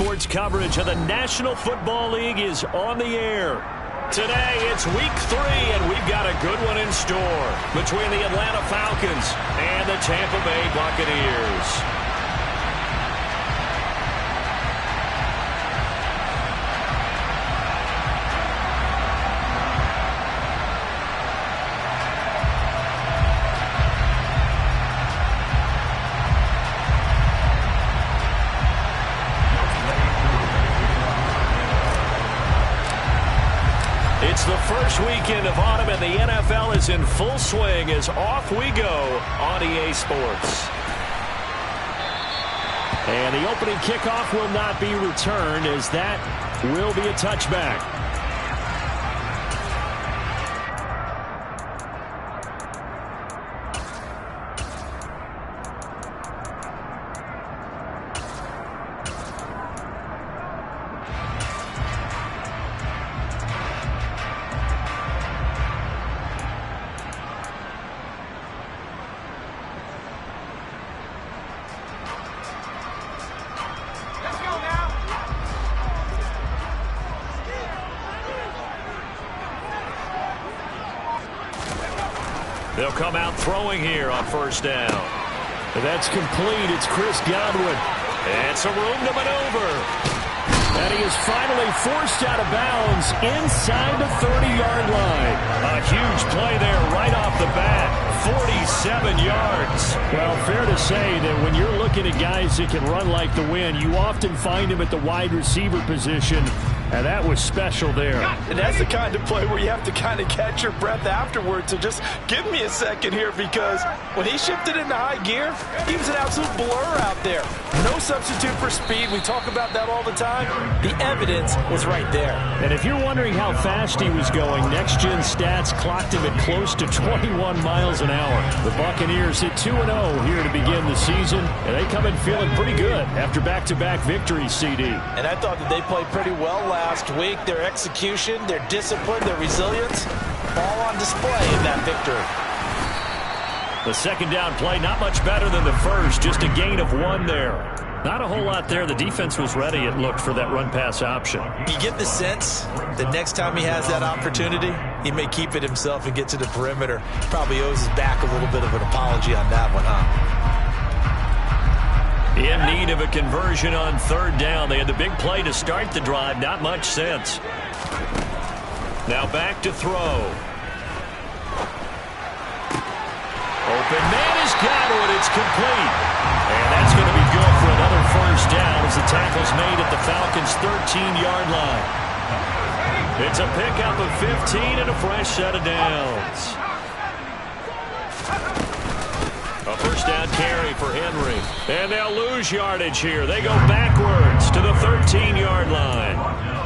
Sports coverage of the National Football League is on the air. Today, it's Week 3, and we've got a good one in store between the Atlanta Falcons and the Tampa Bay Buccaneers. It's the first weekend of autumn, and the NFL is in full swing as off we go on EA Sports. And the opening kickoff will not be returned, as that will be a touchback. They'll come out throwing here on first down. That's complete. It's Chris Godwin. And some room to maneuver. And he is finally forced out of bounds inside the 30-yard line. A huge play there right off the bat. 47 yards. Well, fair to say that when you're looking at guys that can run like the wind, you often find them at the wide receiver position. And that was special there. And that's the kind of play where you have to kind of catch your breath afterwards. So just give me a second here, because when he shifted into high gear, he was an absolute blur out there. No substitute for speed. We talk about that all the time. The evidence was right there. And if you're wondering how fast he was going, Next Gen Stats clocked him at close to 21 miles an hour. The Buccaneers hit 2-0 here to begin the season, and they come in feeling pretty good after back-to-back victories, CD. And I thought that they played pretty well last week. Their execution, their discipline, their resilience, all on display in that victory. The second down play, not much better than the first, just a gain of 1 there. Not a whole lot there. The defense was ready, it looked, for that run-pass option. You get the sense that next time he has that opportunity, he may keep it himself and get to the perimeter. Probably owes his back a little bit of an apology on that one, huh? In need of a conversion on third down. They had the big play to start the drive. Not much sense. Now back to throw. Open man is Godwin. It's complete. And that's going to be good for another first down as the tackle's made at the Falcons' 13-yard line. It's a pickup of 15 and a fresh set of downs. A first down carry for Henry. And they'll lose yardage here. They go backwards to the 13-yard line.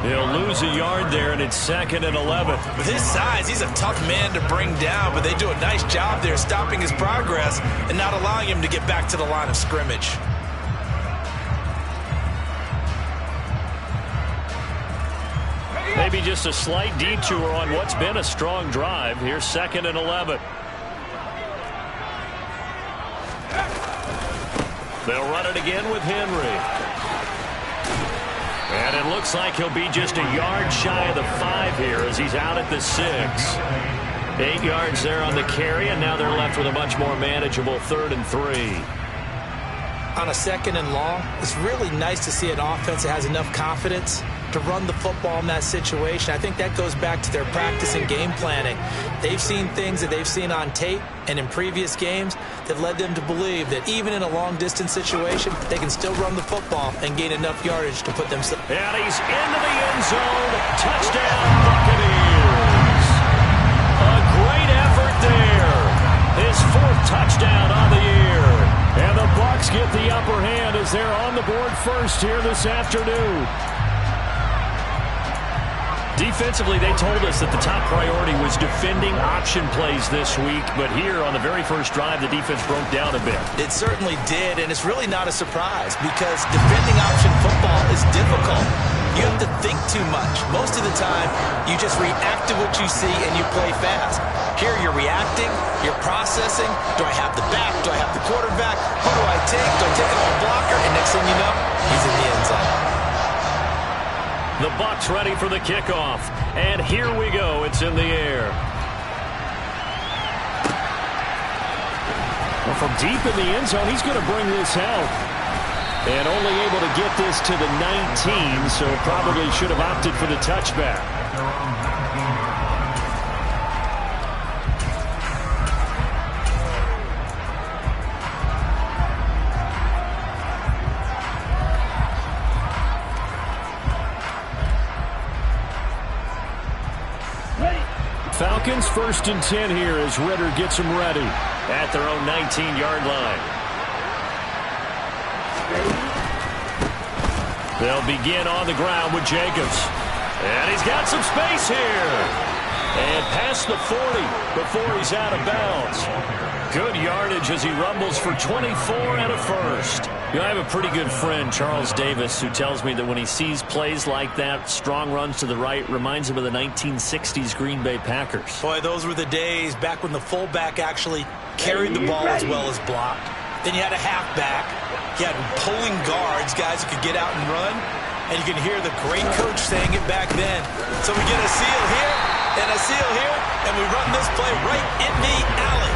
They'll lose a yard there, and it's 2nd and 11. With his size, he's a tough man to bring down, but they do a nice job there stopping his progress and not allowing him to get back to the line of scrimmage. Maybe just a slight detour on what's been a strong drive. Here's 2nd and 11. They'll run it again with Henry. And it looks like he'll be just a yard shy of the 5 here as he's out at the 6. 8 yards there on the carry, and now they're left with a much more manageable 3rd and 3. On a 2nd and long, it's really nice to see an offense that has enough confidence to run the football in that situation. I think that goes back to their practice and game planning. They've seen things that they've seen on tape and in previous games that led them to believe that even in a long-distance situation, they can still run the football and gain enough yardage to put themselves. And he's into the end zone. Touchdown, Buccaneers. A great effort there. His 4th touchdown on the year. And the Bucs get the upper hand as they're on the board first here this afternoon. Defensively, they told us that the top priority was defending option plays this week, but here on the very first drive, the defense broke down a bit. It certainly did, and it's really not a surprise because defending option football is difficult. You have to think too much. Most of the time, you just react to what you see and you play fast. Here, you're reacting, you're processing. Do I have the back? Do I have the quarterback? Who do I take? Do I take it on a blocker? And next thing you know, he's in the end zone. The Bucs ready for the kickoff. And here we go. It's in the air. Well, from deep in the end zone, he's going to bring this out. And only able to get this to the 19, so probably should have opted for the touchback. Falcons 1st and 10 here as Ridder gets them ready at their own 19-yard line. They'll begin on the ground with Jacobs. And he's got some space here. And past the 40 before he's out of bounds. Good yardage as he rumbles for 24 and a first. You know, I have a pretty good friend, Charles Davis, who tells me that when he sees plays like that, strong runs to the right, reminds him of the 1960s Green Bay Packers. Boy, those were the days back when the fullback actually carried the ball as well as blocked. Then you had a halfback. You had pulling guards, guys who could get out and run. And you can hear the great coach saying it back then. So we get a seal here and a seal here, and we run this play right in the alley.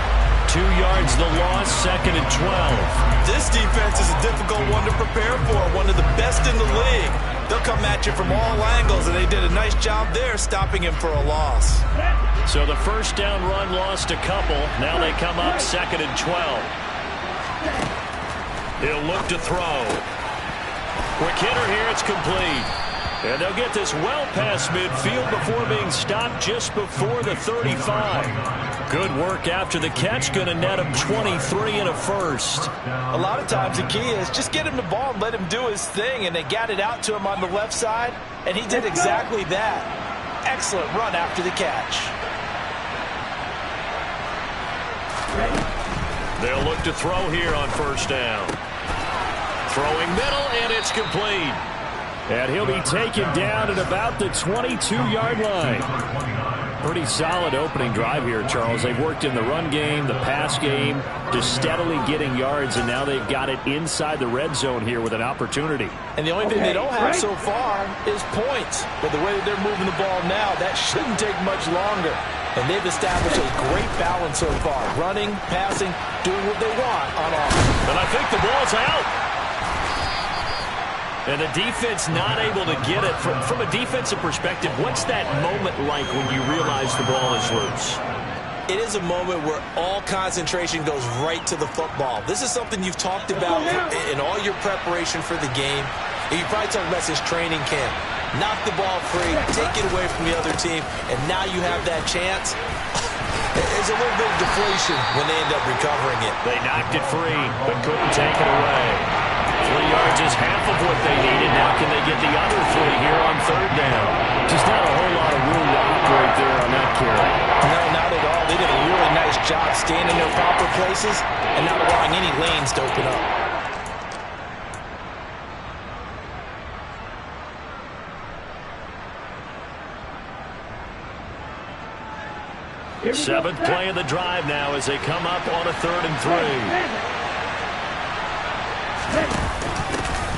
2 yards the loss, 2nd and 12. This defense is a difficult one to prepare for, one of the best in the league. They'll come at you from all angles, and they did a nice job there stopping him for a loss. So the first down run lost a couple. Now they come up 2nd and 12. He'll look to throw. Quick hitter here, it's complete. And they'll get this well past midfield before being stopped just before the 35. Good work after the catch, going to net him 23 and a first. A lot of times the key is just get him the ball and let him do his thing, and they got it out to him on the left side, and he did exactly that. Excellent run after the catch. They'll look to throw here on first down. Throwing middle, and it's complete. And he'll be taken down at about the 22-yard line. Pretty solid opening drive here, Charles. They've worked in the run game, the pass game, just steadily getting yards, and now they've got it inside the red zone here with an opportunity. And the only thing they don't have so far is points. But the way that they're moving the ball now, that shouldn't take much longer. And they've established a great balance so far. Running, passing, doing what they want on offense. And I think the ball's out. And the defense not able to get it. From a defensive perspective, what's that moment like when you realize the ball is loose? It is a moment where all concentration goes right to the football. This is something you've talked about in all your preparation for the game. You probably talked about this training camp. Knock the ball free, take it away from the other team, and now you have that chance. There's a little bit of deflation when they end up recovering it. They knocked it free, but couldn't take it away. 3 yards is half of what they needed. Now can they get the other 3 here on third down? Just not a whole lot of room to operate there on that carry. No, not at all. They did a really nice job staying in their proper places and not allowing any lanes to open up. Seventh play of the drive now as they come up on a 3rd and 3.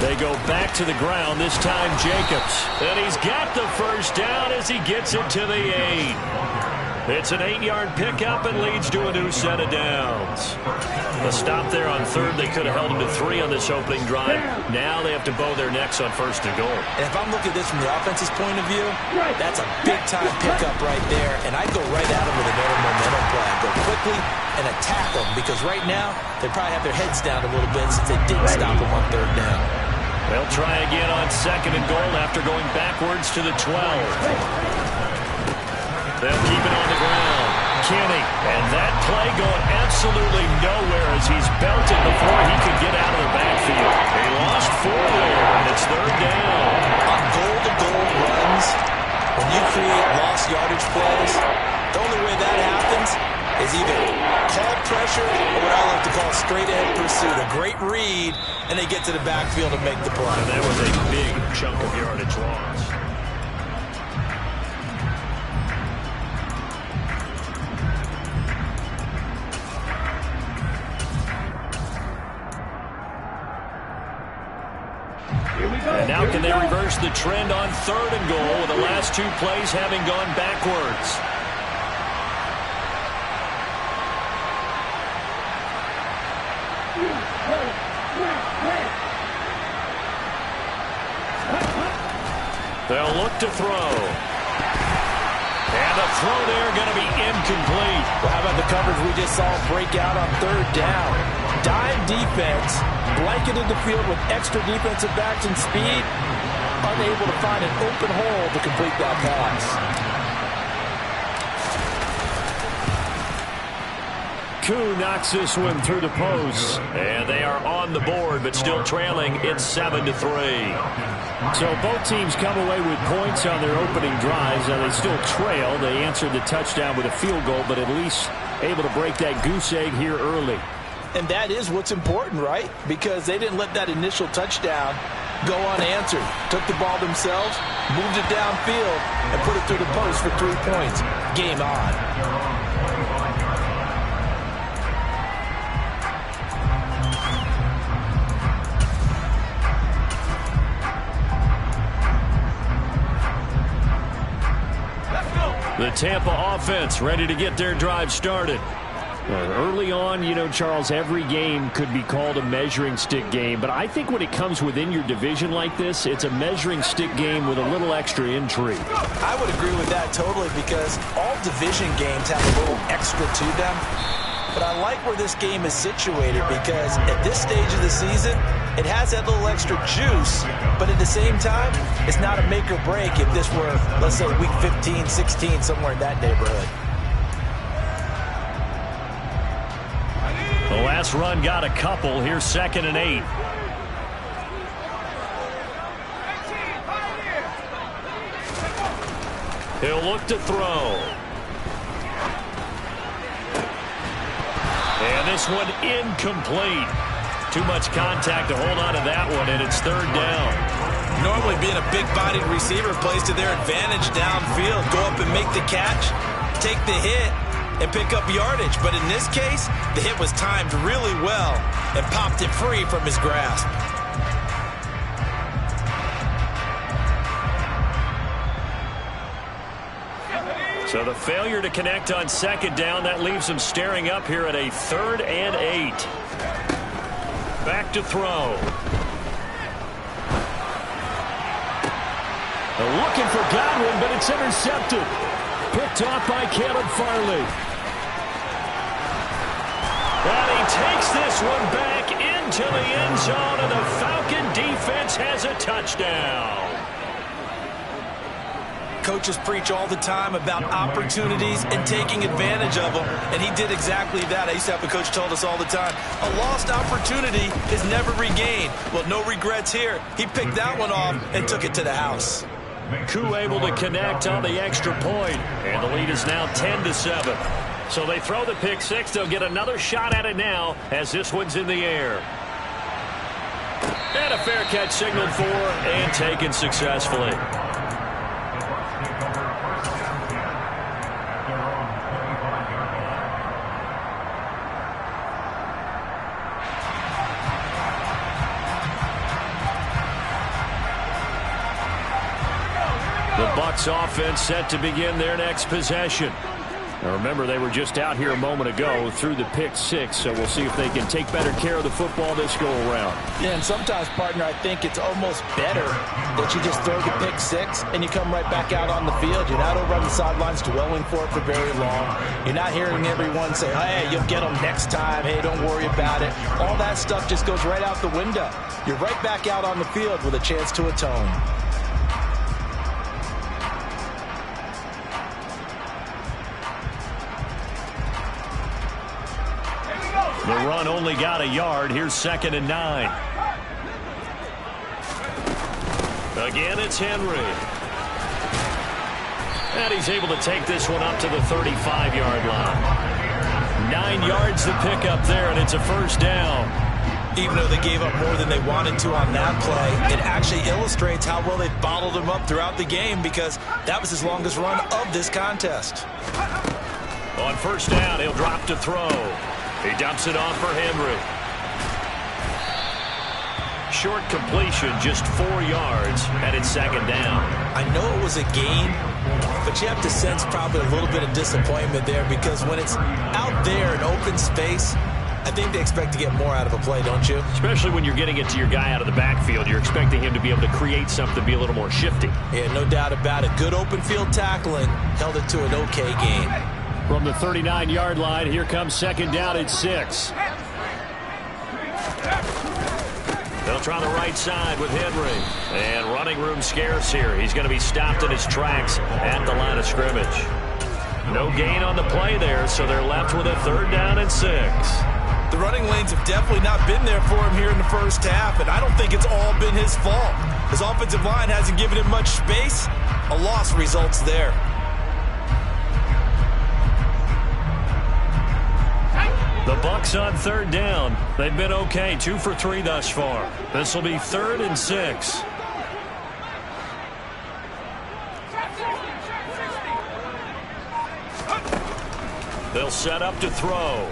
They go back to the ground, this time Jacobs. And he's got the first down as he gets it to the 8. It's an 8-yard pickup and leads to a new set of downs. A stop there on 3rd. They could have held him to 3 on this opening drive. Now they have to bow their necks on 1st and goal. And if I'm looking at this from the offense's point of view, that's a big-time pickup right there. And I'd go right at him with another momentum play. Go quickly and attack them, because right now they probably have their heads down a little bit since they didn't stop them on 3rd down. They'll try again on 2nd and goal after going backwards to the 12. They'll keep it on the ground. Kenny, and that play going absolutely nowhere as he's belted before he could get out of the backfield. They lost 4 there, and it's 3rd down. On goal-to-goal runs, when you create lost yardage plays, the only way that happens is either call pressure or what I like to call straight-ahead pursuit. A great read, and they get to the backfield and make the play. And that was a big chunk of yardage loss. And now can they reverse the trend on 3rd and goal with the last 2 plays having gone backwards? They'll look to throw. And the throw there going to be incomplete. Well, how about the coverage we just saw break out on 3rd down? Dime defense, blanketed the field with extra defensive backs and speed, unable to find an open hole to complete that pass. Koo knocks this one through the post. And they are on the board, but still trailing. It's 7-3. So both teams come away with points on their opening drives. Now they still trail. They answered the touchdown with a field goal, but at least able to break that goose egg here early. And that is what's important, right? Because they didn't let that initial touchdown go unanswered. Took the ball themselves, moved it downfield, and put it through the post for 3 points. Game on. The Tampa offense ready to get their drive started. Early on, you know, Charles, every game could be called a measuring stick game. But I think when it comes within your division like this, it's a measuring stick game with a little extra intrigue. I would agree with that totally because all division games have a little extra to them. But I like where this game is situated because at this stage of the season, it has that little extra juice, but at the same time, it's not a make or break if this were, let's say, week 15, 16, somewhere in that neighborhood. The last run got a couple. Here's 2nd and 8. He'll look to throw. And this one incomplete. Too much contact to hold on to that one, and it's 3rd down. Normally being a big-bodied receiver plays to their advantage downfield. Go up and make the catch, take the hit, and pick up yardage. But in this case, the hit was timed really well and popped it free from his grasp. So the failure to connect on 2nd down, that leaves him staring up here at a 3rd and 8. Back to throw. They're looking for Godwin, but it's intercepted. Picked off by Caleb Farley. And he takes this one back into the end zone, and the Falcon defense has a touchdown. Coaches preach all the time about opportunities and taking advantage of them, and he did exactly that. I used to have a coach told us all the time, a lost opportunity is never regained. Well, no regrets here. He picked that one off and took it to the house. Koo able to connect on the extra point, and the lead is now 10-7. So they throw the pick six. They'll get another shot at it now as this one's in the air. And a fair catch signaled for and taken successfully. The Bucs offense set to begin their next possession. Now remember, they were just out here a moment ago through the pick six, so we'll see if they can take better care of the football this go around. Yeah, and sometimes, partner, I think it's almost better that you just throw the pick six and you come right back out on the field. You're not over on the sidelines dwelling for it for very long. You're not hearing everyone say, hey, you'll get them next time. Hey, don't worry about it. All that stuff just goes right out the window. You're right back out on the field with a chance to atone. The run only got a yard. Here's 2nd and 9. Again, it's Henry. And he's able to take this one up to the 35-yard line. 9 yards to pick up there, and it's a first down. Even though they gave up more than they wanted to on that play, it actually illustrates how well they bottled him up throughout the game because that was his longest run of this contest. On first down, he'll drop to throw. He dumps it off for Henry. Short completion, just 4 yards, and it's second down. I know it was a gain, but you have to sense probably a little bit of disappointment there because when it's out there in open space, I think they expect to get more out of a play, don't you? Especially when you're getting it to your guy out of the backfield. You're expecting him to be able to create something, be a little more shifty. Yeah, no doubt about it. Good open field tackling. Held it to an okay gain. From the 39-yard line, here comes second down at 6. They'll try the right side with Henry. And running room scarce here. He's going to be stopped in his tracks at the line of scrimmage. No gain on the play there, so they're left with a third down and 6. The running lanes have definitely not been there for him here in the first half, and I don't think it's all been his fault. His offensive line hasn't given him much space. A loss results there. The Bucs on third down. They've been okay, 2 for 3 thus far. This will be 3rd and 6. They'll set up to throw.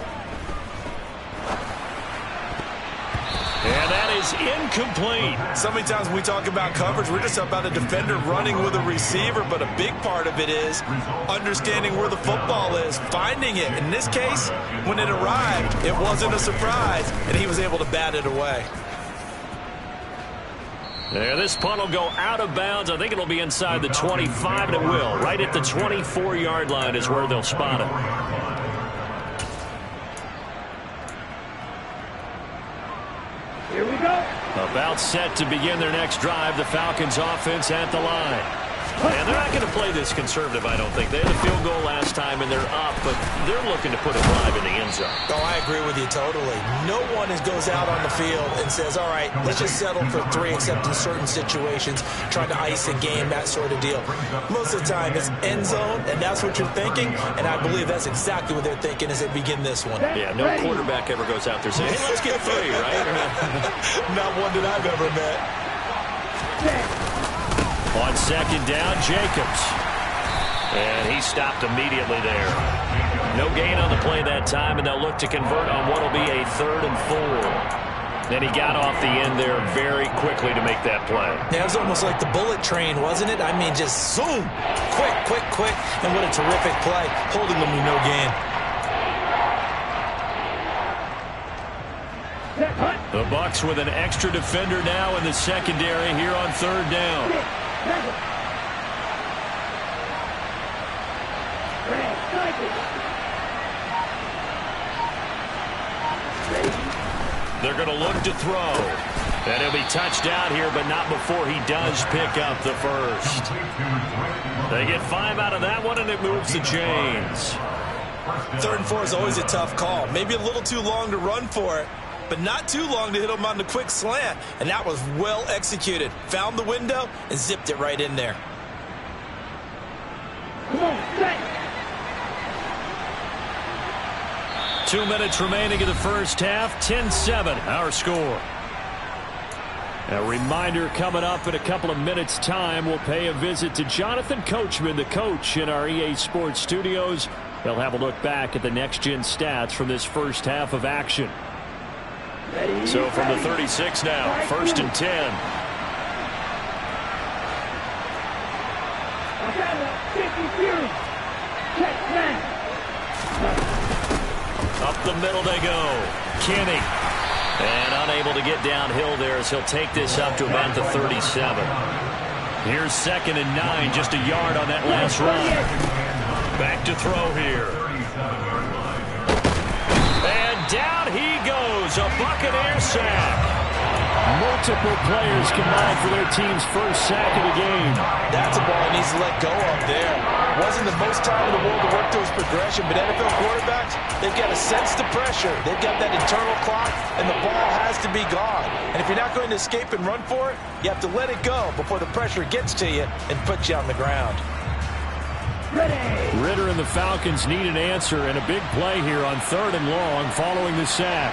And that is incomplete. So many times when we talk about coverage, we're just about a defender running with a receiver, but a big part of it is understanding where the football is, finding it. In this case, when it arrived, it wasn't a surprise, and he was able to bat it away. Yeah, this punt will go out of bounds. I think it'll be inside the 25, and it will. Right at the 24-yard line is where they'll spot it. Here we go. About set to begin their next drive. The Falcons offense at the line. And they're not going to play this conservative, I don't think. They had a field goal last time, and they're up, but they're looking to put it live in the end zone. Oh, I agree with you totally. No one goes out on the field and says, all right, let's just settle for 3, except in certain situations, trying to ice a game, that sort of deal. Most of the time, it's end zone, and that's what you're thinking, and I believe that's exactly what they're thinking as they begin this one. Yeah, no quarterback ever goes out there saying, hey, let's get 3, right? Not one that I've ever met. On second down, Jacobs. And he stopped immediately there. No gain on the play that time, and they'll look to convert on what will be a 3rd and 4. Then he got off the end there very quickly to make that play. Yeah, it was almost like the bullet train, wasn't it? I mean, just zoom. Quick, quick, quick. And what a terrific play, holding them to no gain. The Bucs with an extra defender now in the secondary here on third down. They're going to look to throw. And he'll be touched down here, but not before he does pick up the first. They get 5 out of that one, and it moves the chains. 3rd and 4 is always a tough call. Maybe a little too long to run for it, but not too long to hit him on the quick slant. And that was well executed. Found the window and zipped it right in there. Come on, set. 2 minutes remaining in the first half. 10-7, our score. A reminder coming up in a couple of minutes' time. We'll pay a visit to Jonathan Coachman, the coach in our EA Sports studios. They'll have a look back at the next-gen stats from this first half of action. So from the 36 now, 1st and 10. Up the middle they go. Kenny. And unable to get downhill there as he'll take this up to about the 37. Here's 2nd and 9, just a yard on that last run. Back to throw here. And down he goes, a Buccaneer sack. Multiple players combined for their team's first sack of the game. That's a ball he needs to let go of there. Wasn't the most time in the world to work to his progression, but NFL quarterbacks, they've got to sense the pressure. They've got that internal clock, and the ball has to be gone. And if you're not going to escape and run for it, you have to let it go before the pressure gets to you and puts you on the ground. Ridder and the Falcons need an answer, and a big play here on 3rd and long following the sack.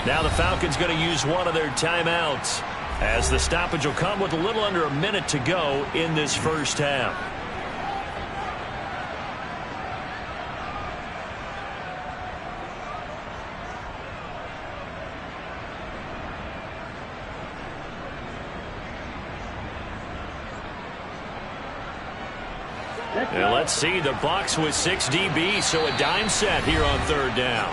Now the Falcons going to use one of their timeouts, as the stoppage will come with a little under a minute to go in this first half. And let's see, the Bucs with 6 DBs, so a dime set here on 3rd down.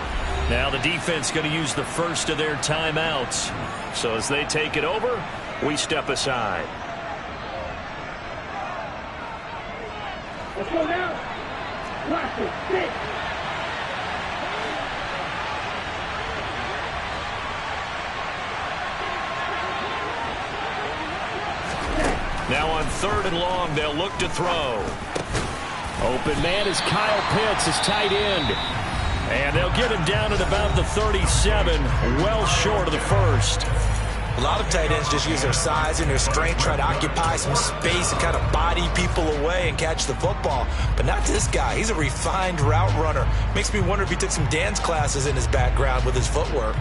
Now the defense going to use the first of their timeouts. So as they take it over, we step aside. Let's go now. Classic 6. Now on 3rd and long, they'll look to throw. Open man is Kyle Pitts, his tight end. And they'll get him down at about the 37, well short of the first. A lot of tight ends just use their size and their strength, try to occupy some space and kind of body people away and catch the football. But not this guy. He's a refined route runner. Makes me wonder if he took some dance classes in his background with his footwork.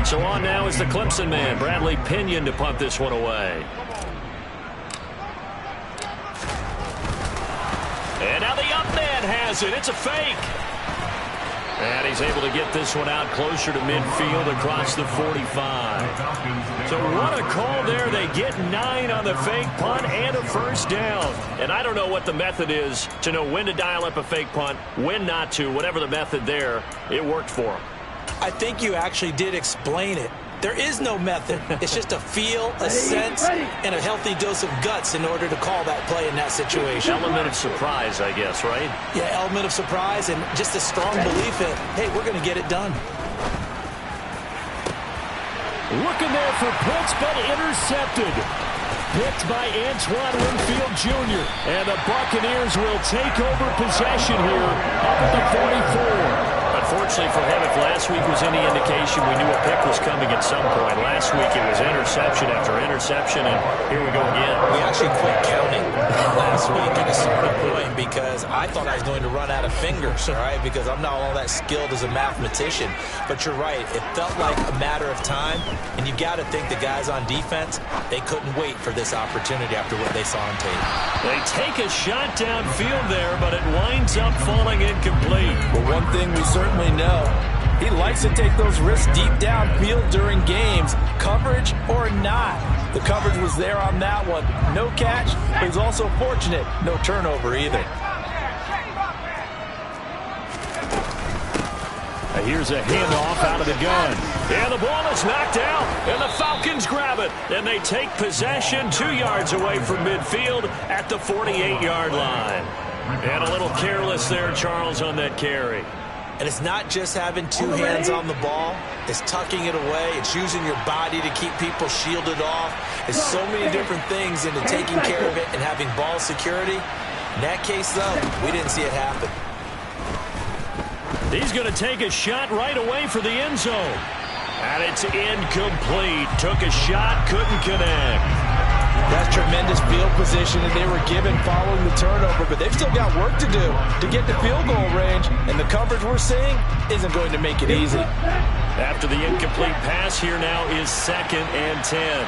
So on now is the Clemson man, Bradley Pinion, to punt this one away. And now the up man has it. It's a fake. And he's able to get this one out closer to midfield across the 45. So what a call there. They get 9 on the fake punt and a first down. And I don't know what the method is to know when to dial up a fake punt, when not to. Whatever the method there, it worked for them. I think you actually did explain it. There is no method. It's just a feel, a sense, and a healthy dose of guts in order to call that play in that situation. Element of surprise, I guess, right? Yeah, element of surprise and just a strong belief that, hey, we're going to get it done. Looking there for Pitts, but intercepted. Picked by Antoine Winfield Jr. And the Buccaneers will take over possession here up at the 44. Unfortunately for him, if last week was any indication, we knew a pick was coming at some point. Last week it was interception after interception, and here we go again. We actually quit counting last week at a certain point because I thought I was going to run out of fingers, all right, because I'm not all that skilled as a mathematician. But you're right. It felt like a matter of time, and you've got to think the guys on defense, they couldn't wait for this opportunity after what they saw on tape. They take a shot downfield there, but it winds up falling incomplete. But one thing we certainly know, he likes to take those risks deep downfield during games, coverage or not. The coverage was there on that one. No catch, but he's also fortunate. No turnover either. Here's a handoff out of the gun. And the ball is knocked out, and the Falcons grab it. And they take possession 2 yards away from midfield at the 48-yard line. And a little careless there, Charles, on that carry. And it's not just having 2 hands on the ball. It's tucking it away. It's using your body to keep people shielded off. It's so many different things into taking care of it and having ball security. In that case, though, we didn't see it happen. He's going to take a shot right away for the end zone. And it's incomplete. Took a shot, couldn't connect. That's tremendous field position that they were given following the turnover, but they've still got work to do to get to field goal range, and the coverage we're seeing isn't going to make it easy. After the incomplete pass, here now is 2nd and 10.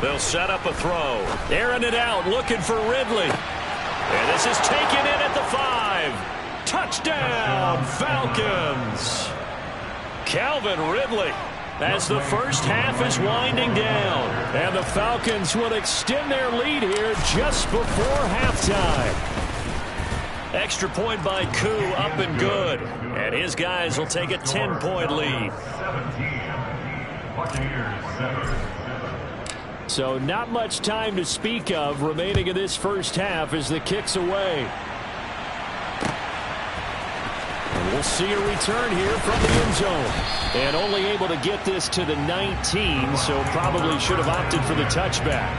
They'll set up a throw. Airing it out, looking for Ridley. And this is taken in at the 5. Touchdown, Falcons. Calvin Ridley, as the first half is winding down. And the Falcons will extend their lead here just before halftime. Extra point by Koo, up and good. And his guys will take a 10-point lead. So not much time to speak of remaining in this first half as the kick's away. And we'll see a return here from the end zone. And only able to get this to the 19, so probably should have opted for the touchback.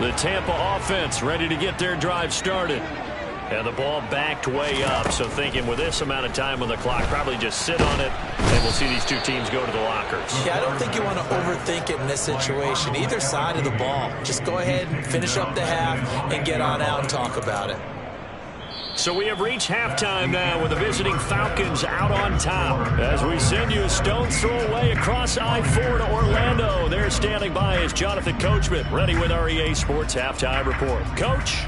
The Tampa offense ready to get their drive started. And the ball backed way up, so thinking with this amount of time on the clock, probably just sit on it, and we'll see these two teams go to the lockers. Yeah, I don't think you want to overthink it in this situation. Either side of the ball. Just go ahead and finish up the half and get on out and talk about it. So we have reached halftime now with the visiting Falcons out on top. As we send you a stone's throw away across I-4 to Orlando. There's standing by is Jonathan Coachman, ready with our EA Sports Halftime Report. Coach?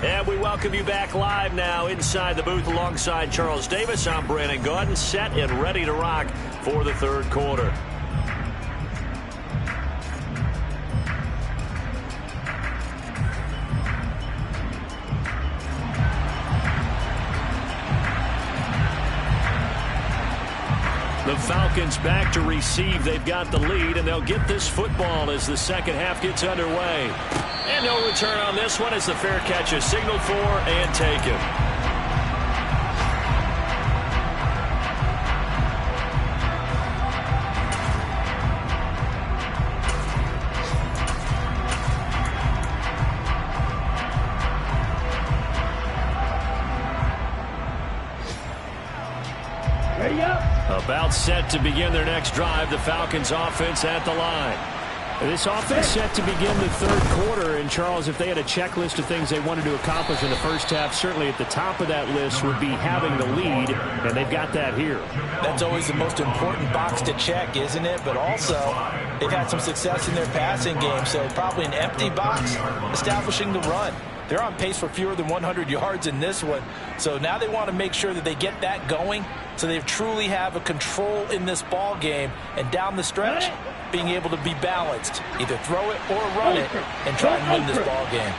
And we welcome you back live now inside the booth alongside Charles Davis. I'm Brandon Gaudin, set and ready to rock for the third quarter. The Falcons back to receive. They've got the lead, and they'll get this football as the second half gets underway. And no return on this one as the fair catch is signaled for and taken. About set to begin their next drive. The Falcons offense at the line. This offense set to begin the third quarter. And, Charles, if they had a checklist of things they wanted to accomplish in the first half, certainly at the top of that list would be having the lead, and they've got that here. That's always the most important box to check, isn't it? But also, they've had some success in their passing game, so probably an empty box establishing the run. They're on pace for fewer than 100 yards in this one. So now they want to make sure that they get that going so they truly have a control in this ball game. And down the stretch, being able to be balanced. Either throw it or run it and try and win this ball game.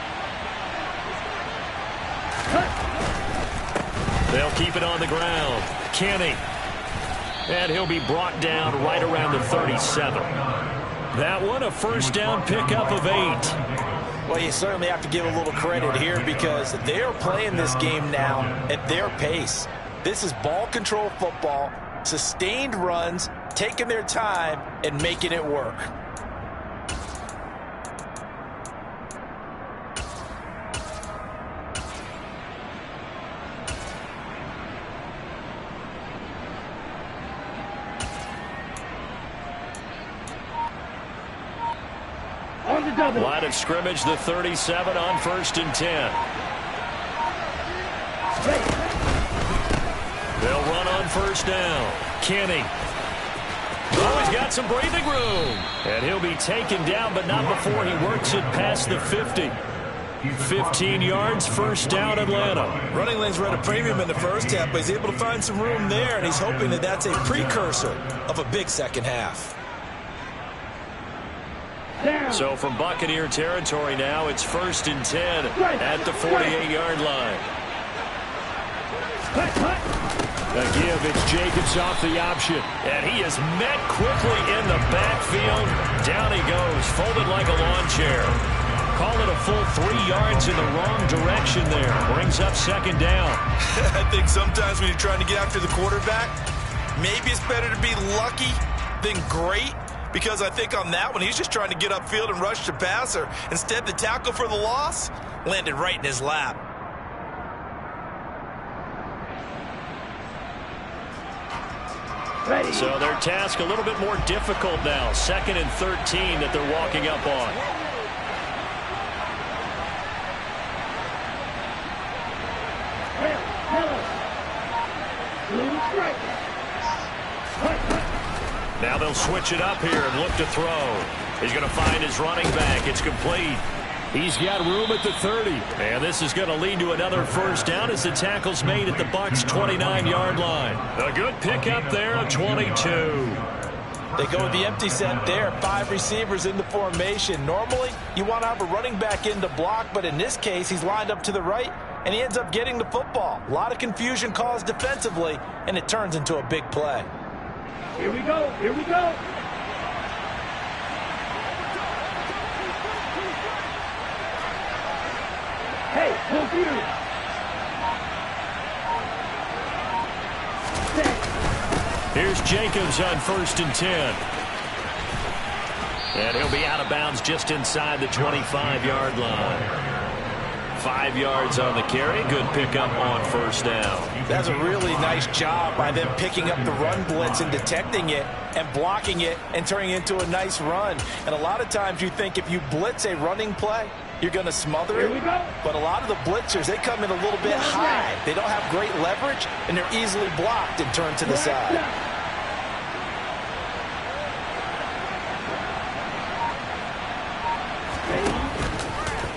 They'll keep it on the ground. Kenny. And he'll be brought down right around the 37. That one a first down pickup of 8. Well, you certainly have to give a little credit here because they're playing this game now at their pace. This is ball control football, sustained runs, taking their time and making it work. Line of scrimmage, the 37 on 1st and 10. They'll run on first down. Kenny. Oh, he's got some breathing room. And he'll be taken down, but not before he works it past the 50. 15 yards, first down, Atlanta. Running lanes were at a premium in the first half, but he's able to find some room there, and he's hoping that that's a precursor of a big second half. So from Buccaneer territory now, it's 1st and 10 at the 48-yard line. The give, it's Jacobs off the option. And he is met quickly in the backfield. Down he goes, folded like a lawn chair. Call it a full 3 yards in the wrong direction there. Brings up second down. I think sometimes when you're trying to get after the quarterback, maybe it's better to be lucky than great. Because I think on that one, he's just trying to get upfield and rush the passer. Instead, the tackle for the loss landed right in his lap. So their task a little bit more difficult now. 2nd and 13 that they're walking up on. Now they'll switch it up here and look to throw. He's going to find his running back. It's complete. He's got room at the 30. And this is going to lead to another first down as the tackle's made at the Bucs' 29-yard line. A good pickup there of 22. They go with the empty set there. 5 receivers in the formation. Normally, you want to have a running back in to block, but in this case, he's lined up to the right, and he ends up getting the football. A lot of confusion caused defensively, and it turns into a big play. Here we go. Here we go. Hey, confused. Here's Jacobs on 1st and 10. And he'll be out of bounds just inside the 25-yard line. 5 yards on the carry. Good pickup on first down. That's a really nice job by them picking up the run blitz and detecting it and blocking it and turning it into a nice run. And a lot of times you think if you blitz a running play, you're going to smother it. But a lot of the blitzers, they come in a little bit high. They don't have great leverage, and they're easily blocked and turned to the side.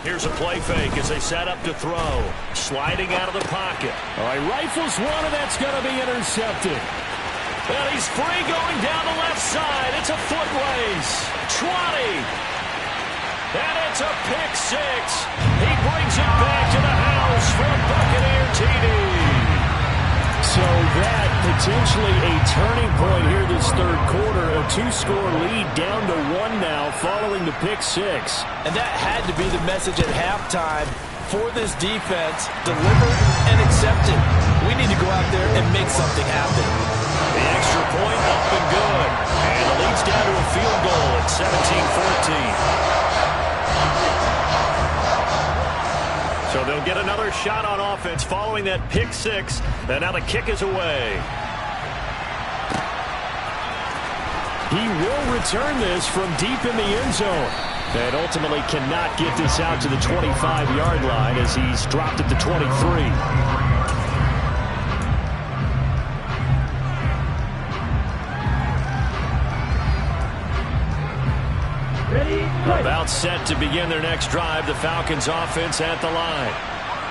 Here's a play fake as they set up to throw. Sliding out of the pocket. All right, rifles one, and that's going to be intercepted. And he's free going down the left side. It's a foot race. 20. And it's a pick six. He brings it back to the house for a Buccaneer TD. So that potentially a turning point here this third quarter. A 2-score lead down to 1 now following the pick six. And that had to be the message at halftime for this defense. Deliver and accept it. We need to go out there and make something happen. The extra point up and good. And the lead's down to a field goal at 17-14. So they'll get another shot on offense following that pick six. And now the kick is away. He will return this from deep in the end zone. And ultimately cannot get this out to the 25-yard line as he's dropped at the 23. About set to begin their next drive. The Falcons offense at the line.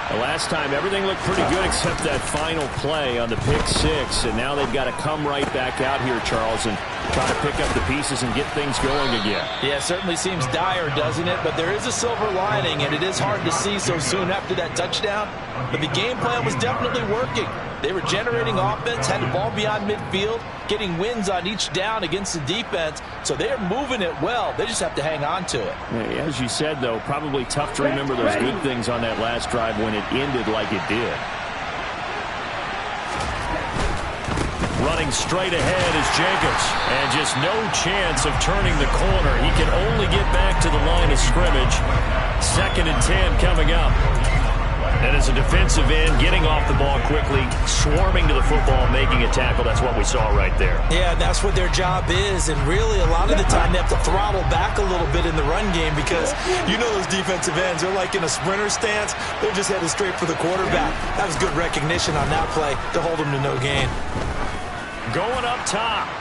The last time, everything looked pretty good except that final play on the pick six. And now they've got to come right back out here, Charles, and try to pick up the pieces and get things going again. Yeah, it certainly seems dire, doesn't it? But there is a silver lining, and it is hard to see so soon after that touchdown. But the game plan was definitely working. They were generating offense, had the ball beyond midfield, getting wins on each down against the defense. So they're moving it well. They just have to hang on to it. As you said, though, probably tough to remember those good things on that last drive when it ended like it did. Running straight ahead is Jacobs. And just no chance of turning the corner. He can only get back to the line of scrimmage. 2nd and 10 coming up. And as a defensive end, getting off the ball quickly, swarming to the football, making a tackle. That's what we saw right there. Yeah, that's what their job is. And really, a lot of the time, they have to throttle back a little bit in the run game because you know those defensive ends, they're like in a sprinter stance. They're just headed straight for the quarterback. That was good recognition on that play to hold them to no gain. Going up top.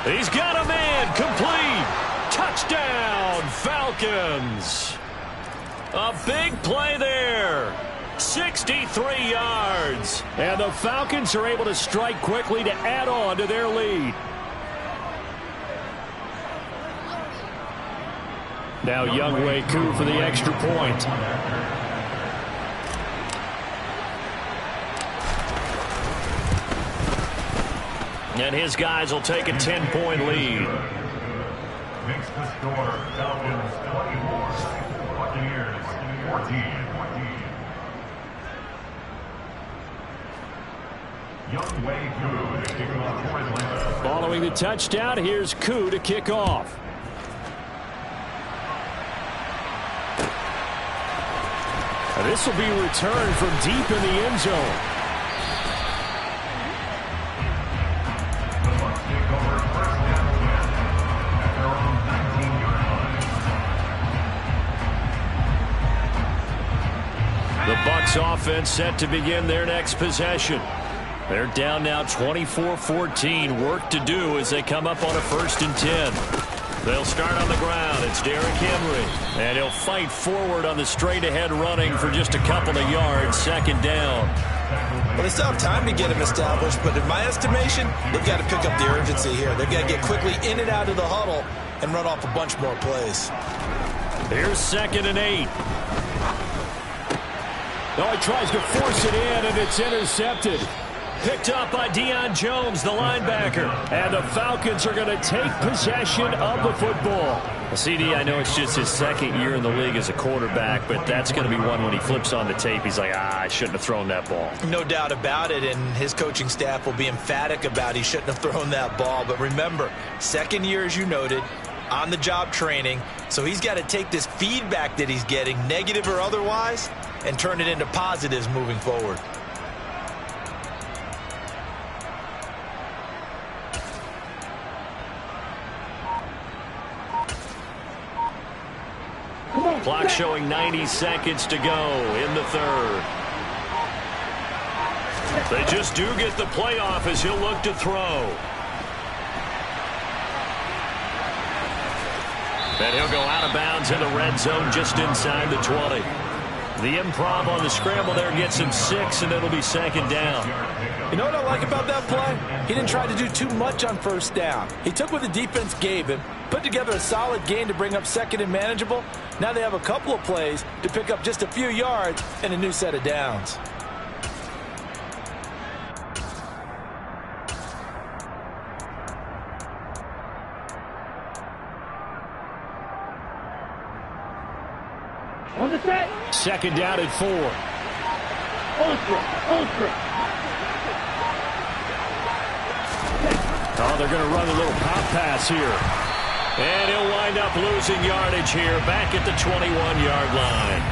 He's got a man. Complete. Touchdown, Falcons. A big play there. 63 yards. And the Falcons are able to strike quickly to add on to their lead. Now Younghoe Koo for the extra point. And his guys will take a 10-point lead. Makes the score Falcons 24, Buccaneers 14. Younghoe Koo to kick off for Atlanta. Following the touchdown, here's Koo to kick off. This will be returned from deep in the end zone. The Bucs offense set to begin their next possession. They're down now 24-14. Work to do as they come up on a 1st and 10. They'll start on the ground. It's Derrick Henry. And he'll fight forward on the straight-ahead running for just a couple of yards. 2nd down. Well, they still have time to get him established, but in my estimation, they've got to pick up the urgency here. They've got to get quickly in and out of the huddle and run off a bunch more plays. Here's 2nd and 8. Oh, he tries to force it in, and it's intercepted. Picked up by Deion Jones, the linebacker. And the Falcons are going to take possession of the football. CD, I know it's just his 2nd year in the league as a quarterback, but that's going to be one when he flips on the tape. He's like, I shouldn't have thrown that ball. No doubt about it, and his coaching staff will be emphatic about he shouldn't have thrown that ball. But remember, 2nd year, as you noted, on-the-job training, so he's got to take this feedback that he's getting, negative or otherwise, and turn it into positives moving forward. Clock showing 90 seconds to go in the third. They just do get the playoff as he'll look to throw. And he'll go out of bounds in the red zone just inside the 20. The improv on the scramble there gets him 6, and it'll be second down. You know what I like about that play? He didn't try to do too much on first down. He took what the defense gave him, put together a solid gain to bring up second and manageable. Now they have a couple of plays to pick up just a few yards and a new set of downs. On the set. Second down at 4. Ultra. Oh, they're going to run a little pop pass here. And he'll wind up losing yardage here back at the 21-yard line.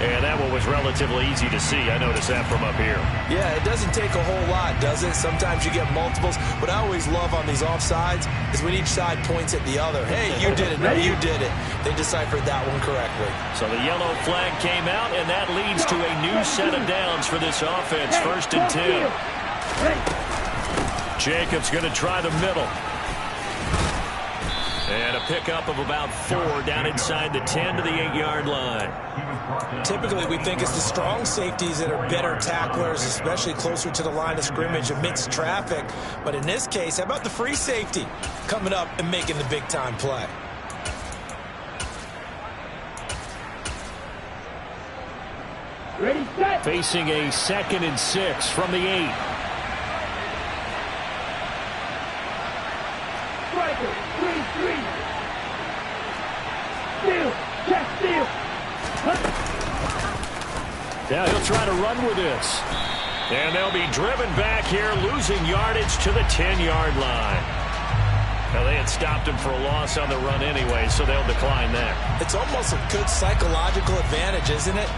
And that one was relatively easy to see. I noticed that from up here. Yeah, it doesn't take a whole lot, does it? Sometimes you get multiples. What I always love on these offsides is when each side points at the other. Hey, you did it. No, you did it. They deciphered that one correctly. So the yellow flag came out, and that leads to a new set of downs for this offense. First and 10. Jacobs going to try the middle. And a pickup of about 4 down inside the 10 to the 8-yard line. Typically, we think it's the strong safeties that are better tacklers, especially closer to the line of scrimmage amidst traffic. But in this case, how about the free safety coming up and making the big-time play? Ready, set. Facing a 2nd and 6 from the 8. Striker. 3-3. Steal. Check steal. Now he'll try to run with this. And they'll be driven back here, losing yardage to the 10-yard line. Now, they had stopped him for a loss on the run anyway, so they'll decline that. It's almost a good psychological advantage, isn't it?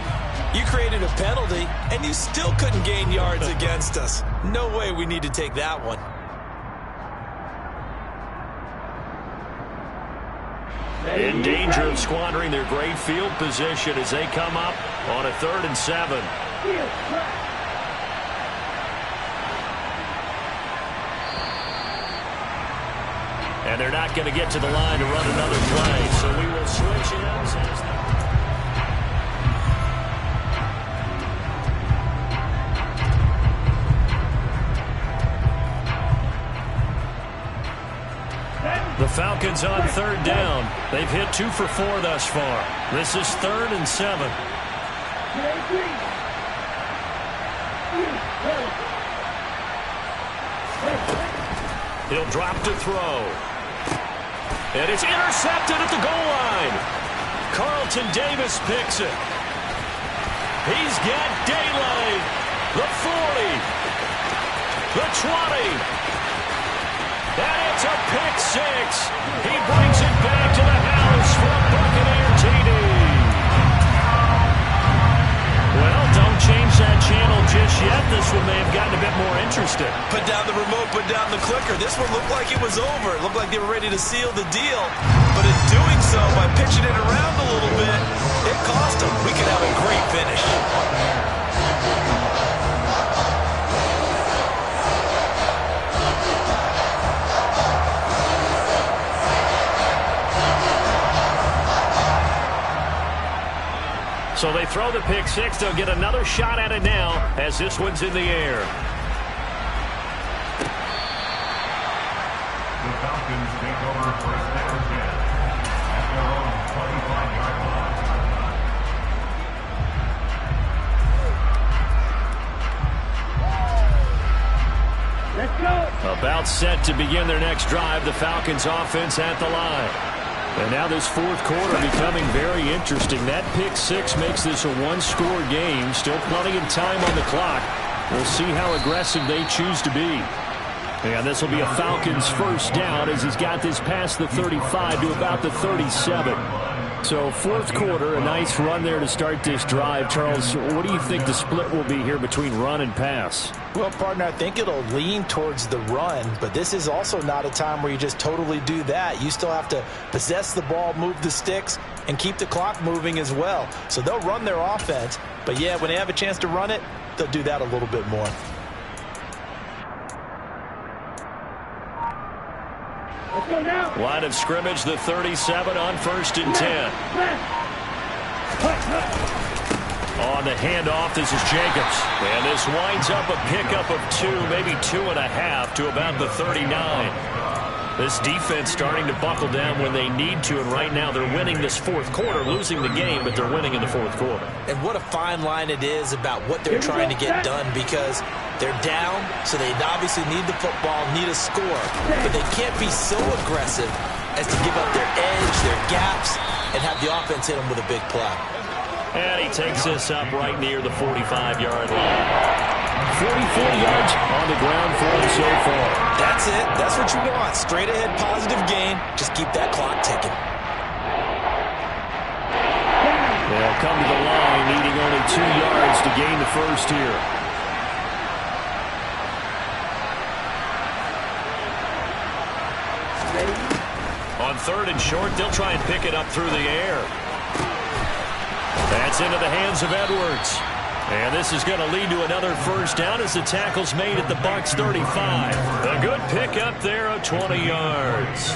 You created a penalty, and you still couldn't gain yards against us. No way we need to take that one. In danger of squandering their great field position as they come up on a 3rd and 7. And they're not going to get to the line to run another play, so we will switch ends. The Falcons on 3rd down. They've hit 2 for 4 thus far. This is 3rd and 7. He'll drop to throw. And it's intercepted at the goal line. Carlton Davis picks it. He's got daylight. The 40. The 20. And it's a pick 6. He brings it back to the house for a Buccaneer TD. Well, don't change that channel just yet. This one may have gotten a bit more interesting. Put down the remote, put down the clicker. This one looked like it was over. It looked like they were ready to seal the deal. But in doing so, by pitching it around a little bit, it cost them. We could have a great finish. So they throw the pick 6. They'll get another shot at it now as this one's in the air. The Falcons take over 1st down 10 at their own 25-yard line. Let's go. About set to begin their next drive. The Falcons offense at the line. And now this 4th quarter becoming very interesting. That pick 6 makes this a 1-score game. Still plenty of time on the clock. We'll see how aggressive they choose to be. And this will be a Falcons first down as he's got this past the 35 to about the 37. So fourth quarter, a nice run there to start this drive. Charles, what do you think the split will be here between run and pass? Well, partner, I think it'll lean towards the run, but this is also not a time where you just totally do that. You still have to possess the ball, move the sticks, and keep the clock moving as well. So they'll run their offense, but yeah, when they have a chance to run it, they'll do that a little bit more. Let's go now. Line of scrimmage, the 37 on 1st and 10. On the handoff, this is Jacobs. And this winds up a pickup of 2, maybe 2.5 to about the 39. This defense starting to buckle down when they need to, and right now they're winning this fourth quarter, losing the game, but they're winning in the fourth quarter. And what a fine line it is about what they're trying to get done, because they're down, so they obviously need the football, need a score, but they can't be so aggressive as to give up their edge, their gaps, and have the offense hit them with a big play. And he takes this up right near the 45-yard line. 44 yards on the ground for him so far. That's it. That's what you want. Straight ahead, positive gain. Just keep that clock ticking. They'll come to the line, needing only 2 yards to gain the first here. On 3rd and short, they'll try and pick it up through the air. That's into the hands of Edwards. And this is going to lead to another first down as the tackle's made at the Bucs 35. A good pickup there of 20 yards.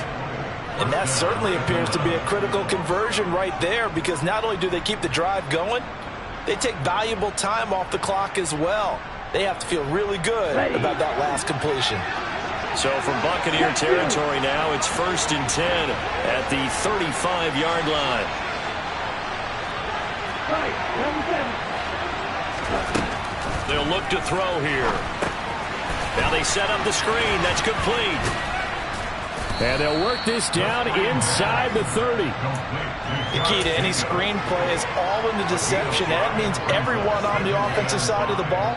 And that certainly appears to be a critical conversion right there, because not only do they keep the drive going, they take valuable time off the clock as well. They have to feel really good about that last completion. So from Buccaneer territory now, it's 1st and 10 at the 35-yard line. They'll look to throw here. Now they set up the screen. That's complete. And they'll work this down inside the 30. The key to any screen play is all in the deception. That means everyone on the offensive side of the ball.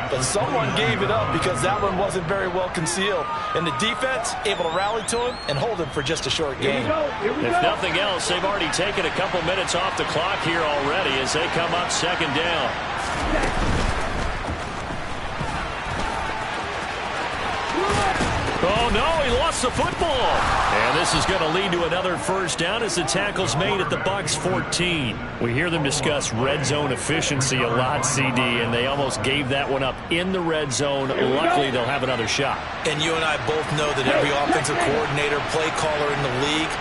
But someone gave it up because that one wasn't very well concealed. And the defense able to rally to him and hold him for just a short game. If nothing else, they've already taken a couple minutes off the clock here already as they come up 2nd down. Oh, no, he lost the football. And this is going to lead to another first down as the tackle's made at the Bucs 14. We hear them discuss red zone efficiency a lot, CD, and they almost gave that one up in the red zone. Luckily, they'll have another shot. And you and I both know that every offensive coordinator, play caller in the league,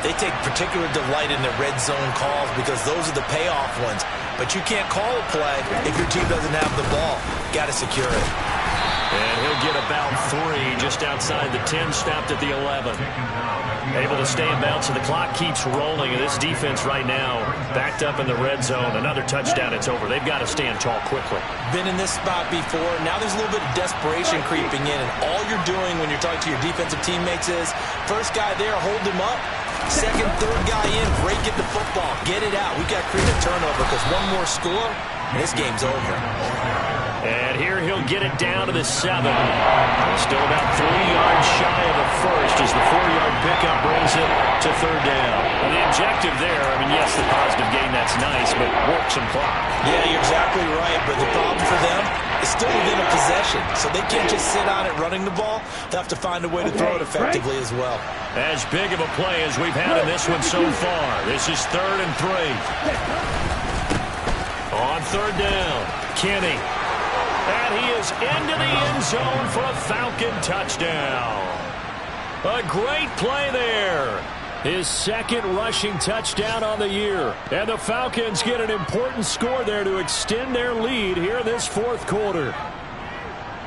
they take particular delight in their red zone calls because those are the payoff ones. But you can't call a play if your team doesn't have the ball. Got to secure it. And he'll get about 3 just outside the 10, stopped at the 11. Able to stay in bounds, so the clock keeps rolling. And this defense right now backed up in the red zone. Another touchdown, it's over. They've got to stand tall quickly. Been in this spot before. Now there's a little bit of desperation creeping in. And all you're doing when you're talking to your defensive teammates is, first guy there, hold him up. Second, third guy in, break it the football. Get it out. We've got to create a turnover because one more score, and this game's over. And here he'll get it down to the 7. Still about 3 yards shy of the first as the 4-yard pickup brings it to 3rd down. And the objective there, I mean, yes, the positive gain, that's nice, but work some clock. Yeah, you're exactly right, but the problem for them is still within a possession. So they can't just sit on it running the ball. They'll have to find a way to throw it effectively as well. As big of a play as we've had in this one so far. This is 3rd and 3. On 3rd down, Kenny. And he is into the end zone for a Falcon touchdown. A great play there. His 2nd rushing touchdown on the year. And the Falcons get an important score there to extend their lead here in this 4th quarter.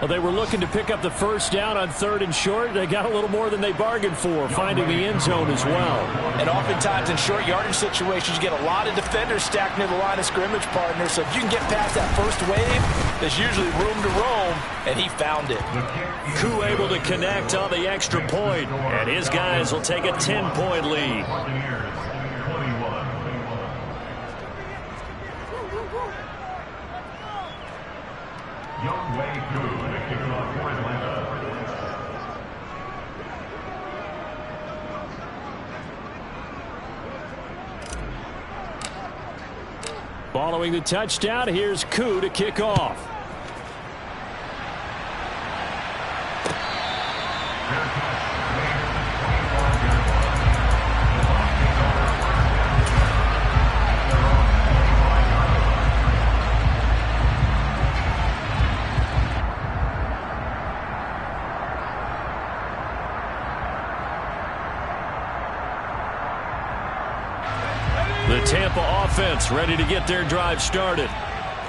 Well, they were looking to pick up the first down on 3rd and short. They got a little more than they bargained for, finding the end zone as well. And oftentimes in short yardage situations, you get a lot of defenders stacked near the line of scrimmage, partner. So if you can get past that first wave, there's usually room to roam, and he found it. Koo able to connect on the extra point, and his guys will take a 10-point lead. Youngway Koo to kick it off for Atlanta. Following the touchdown, here's Koo to kick off. The Tampa offense ready to get their drive started.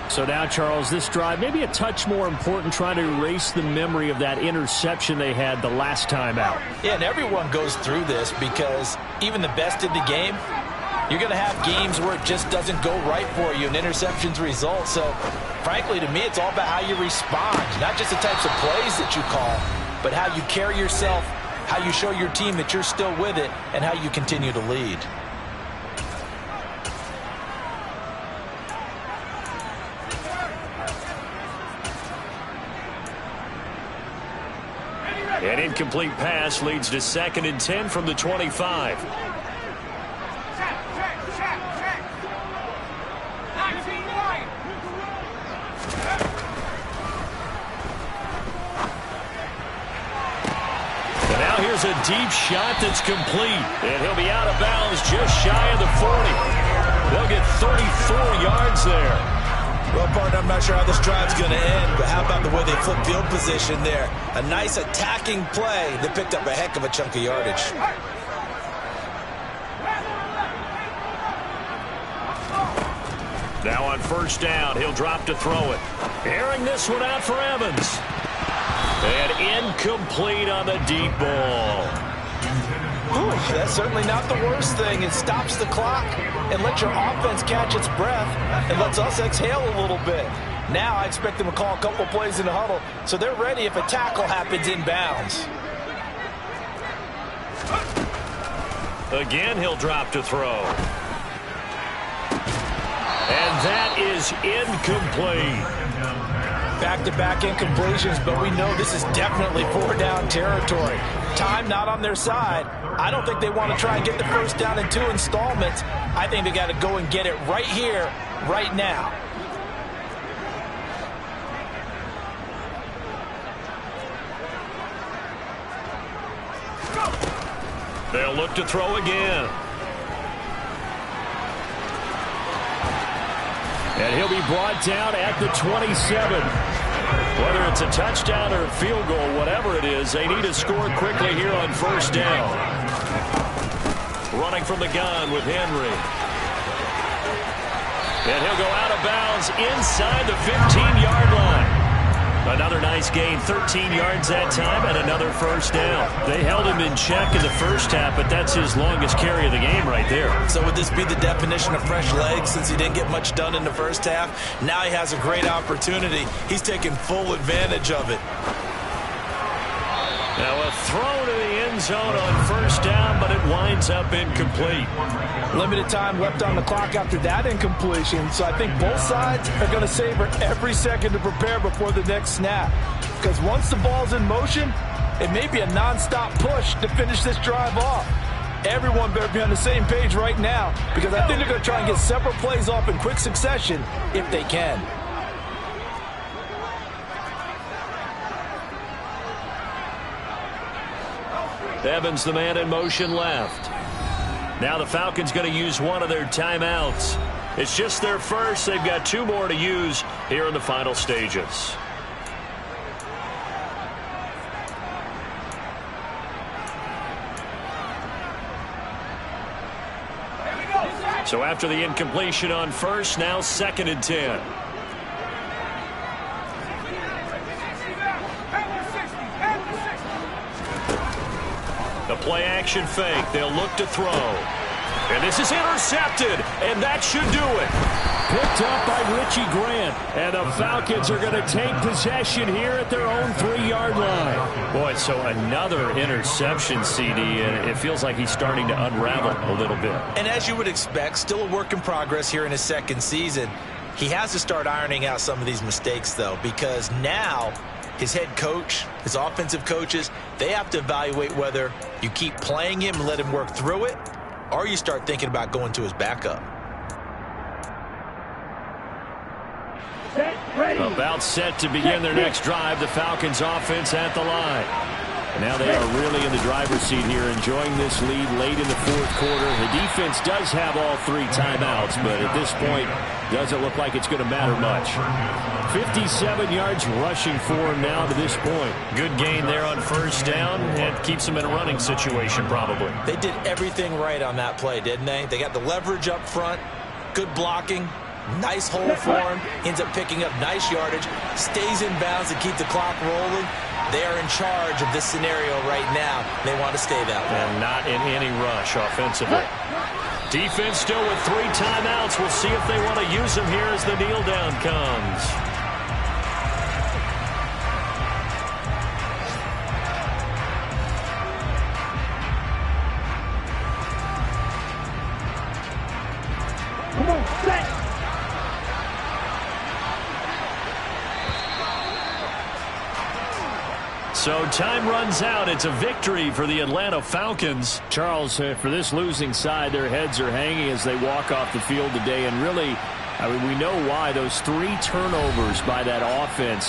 So now, Charles, this drive maybe a touch more important, trying to erase the memory of that interception they had the last time out. Yeah, and everyone goes through this because even the best in the game, you're going to have games where it just doesn't go right for you and interceptions result. So, frankly, to me, it's all about how you respond, not just the types of plays that you call, but how you carry yourself, how you show your team that you're still with it, and how you continue to lead. An incomplete pass leads to 2nd and 10 from the 25. And now here's a deep shot that's complete. And he'll be out of bounds just shy of the 40. They'll get 34 yards there. Well, partner, I'm not sure how this drive's going to end, but how about the way they flip field position there? A nice attacking play that picked up a heck of a chunk of yardage. Now on 1st down, he'll drop to throw it. Airing this one out for Evans. And incomplete on the deep ball. Ooh, that's certainly not the worst thing. It stops the clock and lets your offense catch its breath and lets us exhale a little bit. Now I expect them to call a couple plays in the huddle so they're ready if a tackle happens inbounds. Again, he'll drop to throw. And that is incomplete. Back-to-back incompletions, but we know this is definitely 4-down territory. Time not on their side. I don't think they want to try and get the 1st down in 2 installments. I think they got to go and get it right here, right now. They'll look to throw again. And he'll be brought down at the 27. Whether it's a touchdown or a field goal, whatever it is, they need to score quickly here on 1st down. Running from the gun with Henry. And he'll go out of bounds inside the 15-yard line. Another nice gain, 13 yards that time, and another 1st down. They held him in check in the 1st half, but that's his longest carry of the game right there. So would this be the definition of fresh legs since he didn't get much done in the 1st half? Now he has a great opportunity. He's taking full advantage of it. Now a throw to the end zone on 1st down, but it winds up incomplete. Limited time left on the clock after that incompletion, so I think both sides are going to savor every second to prepare before the next snap. Because once the ball's in motion, it may be a nonstop push to finish this drive off. Everyone better be on the same page right now, because I think they're going to try and get several plays off in quick succession if they can. Evans, the man in motion left. Now the Falcons going to use one of their timeouts. It's just their first. They've got 2 more to use here in the final stages. So after the incompletion on 1st, now 2nd and 10. The play action fake. They'll look to throw. And this is intercepted. And that should do it. Picked up by Richie Grant. And the Falcons are going to take possession here at their own 3-yard line. Boy, so another interception, CD. And it feels like he's starting to unravel a little bit. And as you would expect, still a work in progress here in his 2nd season. He has to start ironing out some of these mistakes, though, because now his head coach, his offensive coaches, they have to evaluate whether you keep playing him and let him work through it, or you start thinking about going to his backup. About set to begin their next drive. The Falcons offense at the line. Now they are really in the driver's seat here, enjoying this lead late in the fourth quarter. The defense does have all 3 timeouts, but at this point, doesn't look like it's going to matter much. 57 yards rushing for him now to this point. Good gain there on first down, and keeps them in a running situation probably. They did everything right on that play, didn't they? They got the leverage up front, good blocking, nice hole for him, ends up picking up nice yardage, stays in bounds to keep the clock rolling. They are in charge of this scenario right now. They want to stay that way. And not in any rush offensively. Defense still with 3 timeouts. We'll see if they want to use them here as the kneel down comes. Come on, set. So time runs out. It's a victory for the Atlanta Falcons. Charles, for this losing side, their heads are hanging as they walk off the field today. And really, I mean, we know why. Those 3 turnovers by that offense